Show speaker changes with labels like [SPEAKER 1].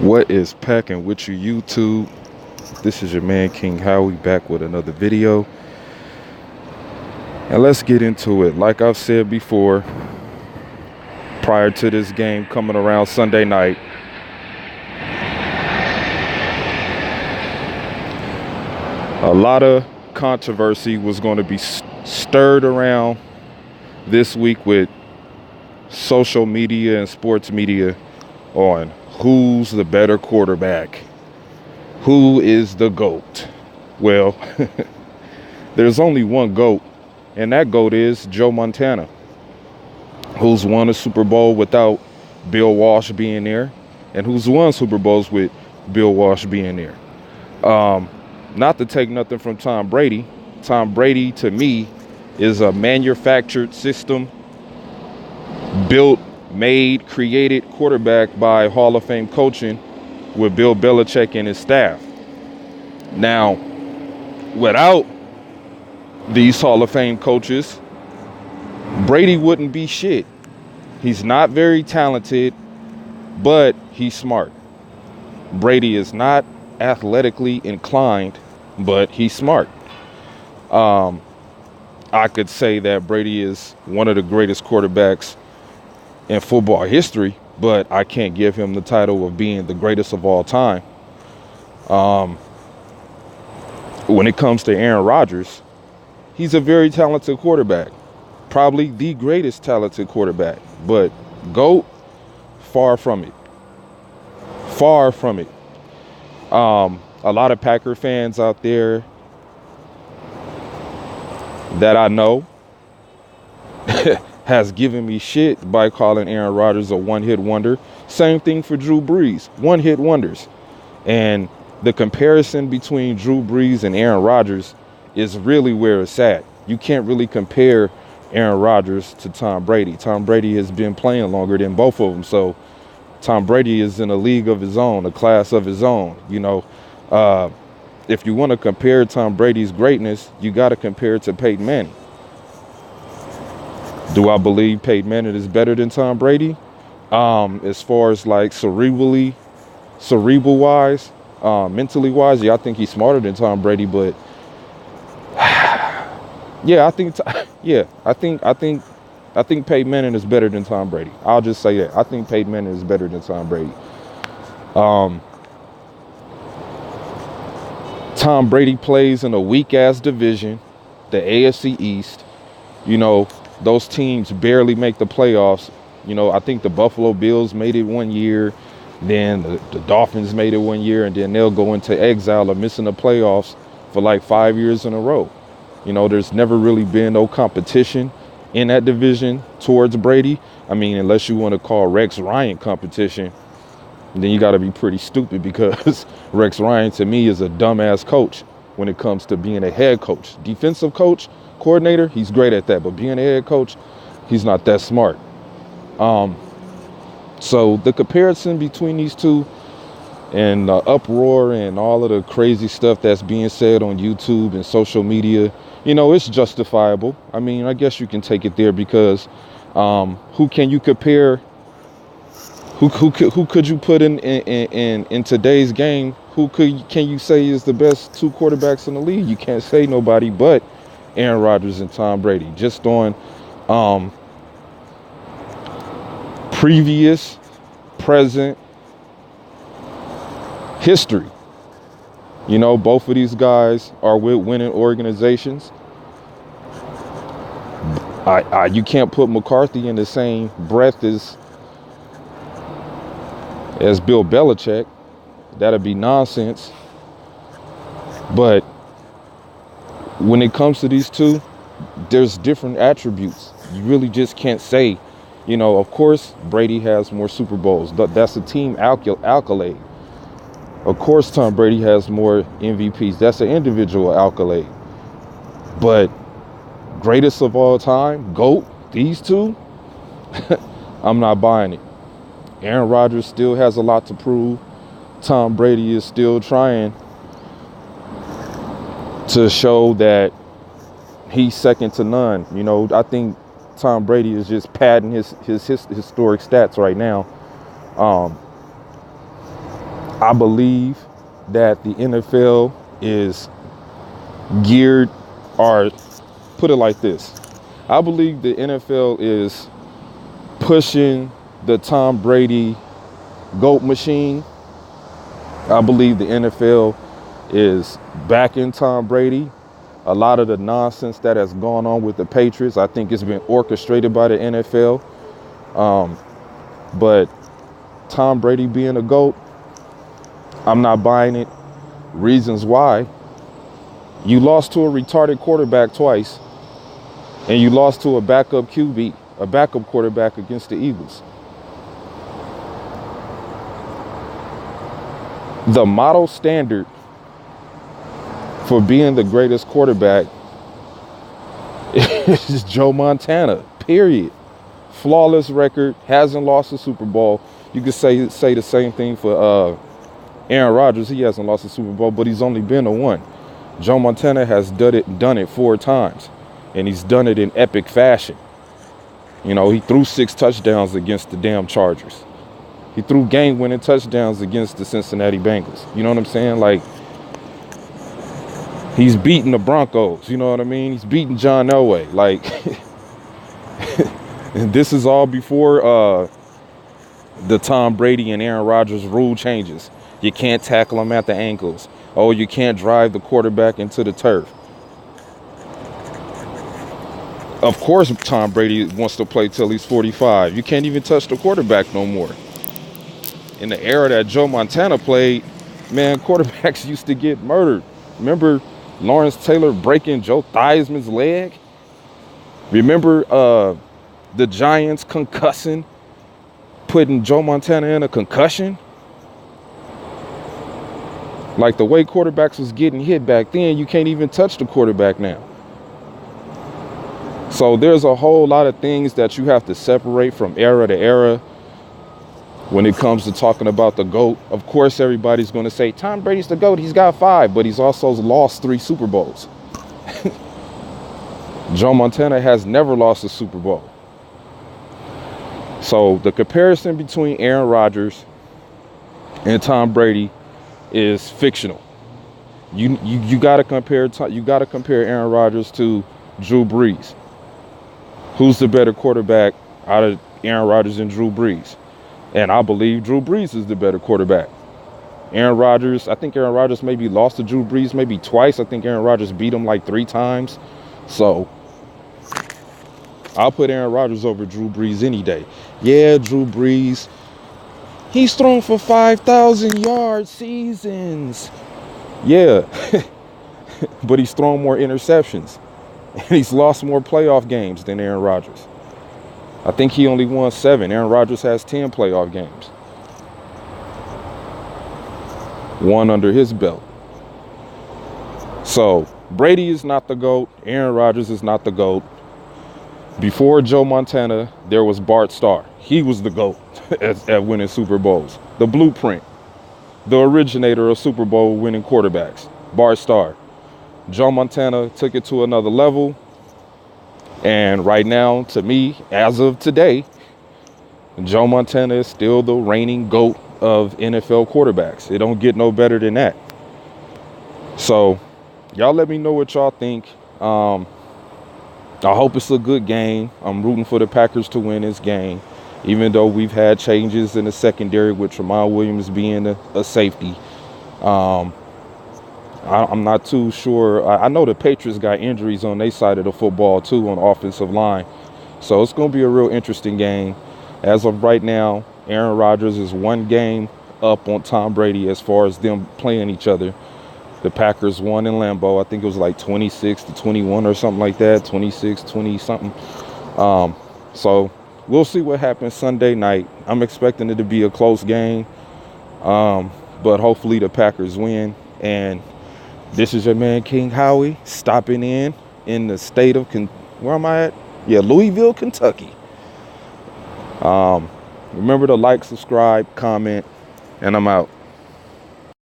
[SPEAKER 1] What is packing with you, YouTube? This is your man King Howie back with another video. And let's get into it. Like I've said before, prior to this game coming around Sunday night, a lot of controversy was going to be stirred around this week with social media and sports media on who's the better quarterback. Who is the GOAT? Well, there's only one GOAT, and that GOAT is Joe Montana, who's won a Super Bowl without Bill Walsh being there, and who's won Super Bowls with Bill Walsh being there. Not to take nothing from Tom Brady. Tom Brady, to me, is a manufactured system, built, made, created quarterback by Hall of Fame coaching with Bill Belichick and his staff. Now, without these Hall of Fame coaches, Brady wouldn't be shit. He's not very talented, but he's smart. Brady is not athletically inclined, but he's smart. I could say that Brady is one of the greatest quarterbacks in football history, but I can't give him the title of being the greatest of all time. When it comes to Aaron Rodgers, he's a very talented quarterback, probably the greatest talented quarterback, but GOAT, far from it. Far from it. A lot of Packer fans out there that I know has given me shit by calling Aaron Rodgers a one-hit wonder. Same thing for Drew Brees, one-hit wonders. And the comparison between Drew Brees and Aaron Rodgers is really where it's at. You can't really compare Aaron Rodgers to Tom Brady. Tom Brady has been playing longer than both of them, so Tom Brady is in a league of his own, a class of his own. If you want to compare Tom Brady's greatness, you got to compare it to Peyton Manning. Do I believe Peyton Manning is better than Tom Brady? As far as like cerebral wise, mentally wise, yeah, I think he's smarter than Tom Brady. But yeah, I think Peyton Manning is better than Tom Brady. I'll just say that. I think Peyton Manning is better than Tom Brady. Tom Brady plays in a weak-ass division, the AFC East. Those teams barely make the playoffs. I think the Buffalo Bills made it one year, then the Dolphins made it one year, and then they'll go into exile or missing the playoffs for like 5 years in a row. There's never really been no competition in that division towards Brady. I mean, unless you want to call Rex Ryan competition, then you got to be pretty stupid, because Rex Ryan, to me, is a dumbass coach when it comes to being a head coach. Defensive coach, coordinator, he's great at that, but being a head coach, he's not that smart. So the comparison between these two and the uproar and all of the crazy stuff that's being said on YouTube and social media, it's justifiable. I mean, I guess you can take it there, because who can you compare? Who could you put in today's game? Can you say is the best two quarterbacks in the league? You can't say nobody but Aaron Rodgers and Tom Brady, just on previous, present history. Both of these guys are with winning organizations. You can't put McCarthy in the same breath as Bill Belichick. That'd be nonsense. But when it comes to these two, there's different attributes. You really just can't say, of course, Brady has more Super Bowls. That's a team accolade. Of course, Tom Brady has more MVPs. That's an individual accolade. But greatest of all time, GOAT, these two, I'm not buying it. Aaron Rodgers still has a lot to prove. Tom Brady is still trying to show that he's second to none. I think Tom Brady is just padding his historic stats right now. I believe that the NFL is geared, or put it like this. I believe the NFL is pushing the Tom Brady GOAT machine. I believe the NFL is backing Tom Brady. A lot of the nonsense that has gone on with the Patriots, I think it's been orchestrated by the NFL. But Tom Brady being a GOAT, I'm not buying it. Reasons why: you lost to a retarded quarterback twice, and you lost to a backup QB, a backup quarterback against the Eagles. The model standard for being the greatest quarterback is Joe Montana, period. Flawless record, hasn't lost a Super Bowl. You could say the same thing for Aaron Rodgers. He hasn't lost a Super Bowl, but he's only been to one. Joe Montana has done it 4 times, and he's done it in epic fashion. You know, he threw 6 touchdowns against the damn Chargers. He threw game-winning touchdowns against the Cincinnati Bengals. You know what I'm saying? Like, he's beating the Broncos. You know what I mean? He's beating John Elway. Like, this is all before the Tom Brady and Aaron Rodgers rule changes. You can't tackle him at the ankles. Oh, you can't drive the quarterback into the turf. Of course, Tom Brady wants to play till he's 45. You can't even touch the quarterback no more. In the era that Joe Montana played, man, quarterbacks used to get murdered. Remember Lawrence Taylor breaking Joe Theismann's leg? Remember the Giants concussing, putting Joe Montana in a concussion? Like, the way quarterbacks was getting hit back then, you can't even touch the quarterback now. So there's a whole lot of things that you have to separate from era to era when it comes to talking about the GOAT. Of course, everybody's going to say, Tom Brady's the GOAT. He's got 5, but he's also lost 3 Super Bowls. Joe Montana has never lost a Super Bowl. So the comparison between Aaron Rodgers and Tom Brady is fictional. You got to compare Aaron Rodgers to Drew Brees. Who's the better quarterback out of Aaron Rodgers and Drew Brees? And I believe Drew Brees is the better quarterback. Aaron Rodgers, I think Aaron Rodgers maybe lost to Drew Brees maybe twice. I think Aaron Rodgers beat him like 3 times. So I'll put Aaron Rodgers over Drew Brees any day. Yeah, Drew Brees, he's thrown for 5,000 yard seasons. Yeah, but he's thrown more interceptions. And he's lost more playoff games than Aaron Rodgers. I think he only won 7. Aaron Rodgers has 10 playoff games. 1 under his belt. So Brady is not the GOAT. Aaron Rodgers is not the GOAT. Before Joe Montana, there was Bart Starr. He was the GOAT at winning Super Bowls. The blueprint. The originator of Super Bowl winning quarterbacks. Bart Starr. Joe Montana took it to another level. And right now, to me, as of today, Joe Montana is still the reigning GOAT of NFL quarterbacks. It don't get no better than that. So y'all let me know what y'all think. I hope it's a good game. I'm rooting for the Packers to win this game, even though we've had changes in the secondary with Tramon Williams being a safety. I'm not too sure. I know the Patriots got injuries on their side of the football too, on the offensive line. So it's going to be a real interesting game. As of right now, Aaron Rodgers is 1 game up on Tom Brady as far as them playing each other. The Packers won in Lambeau. I think it was like 26-21 or something like that. 26-20 something. So we'll see what happens Sunday night. I'm expecting it to be a close game. But hopefully the Packers win. And this is your man, King Howie, stopping in the state of, where am I at? Yeah, Louisville, Kentucky. Remember to like, subscribe, comment, and I'm out.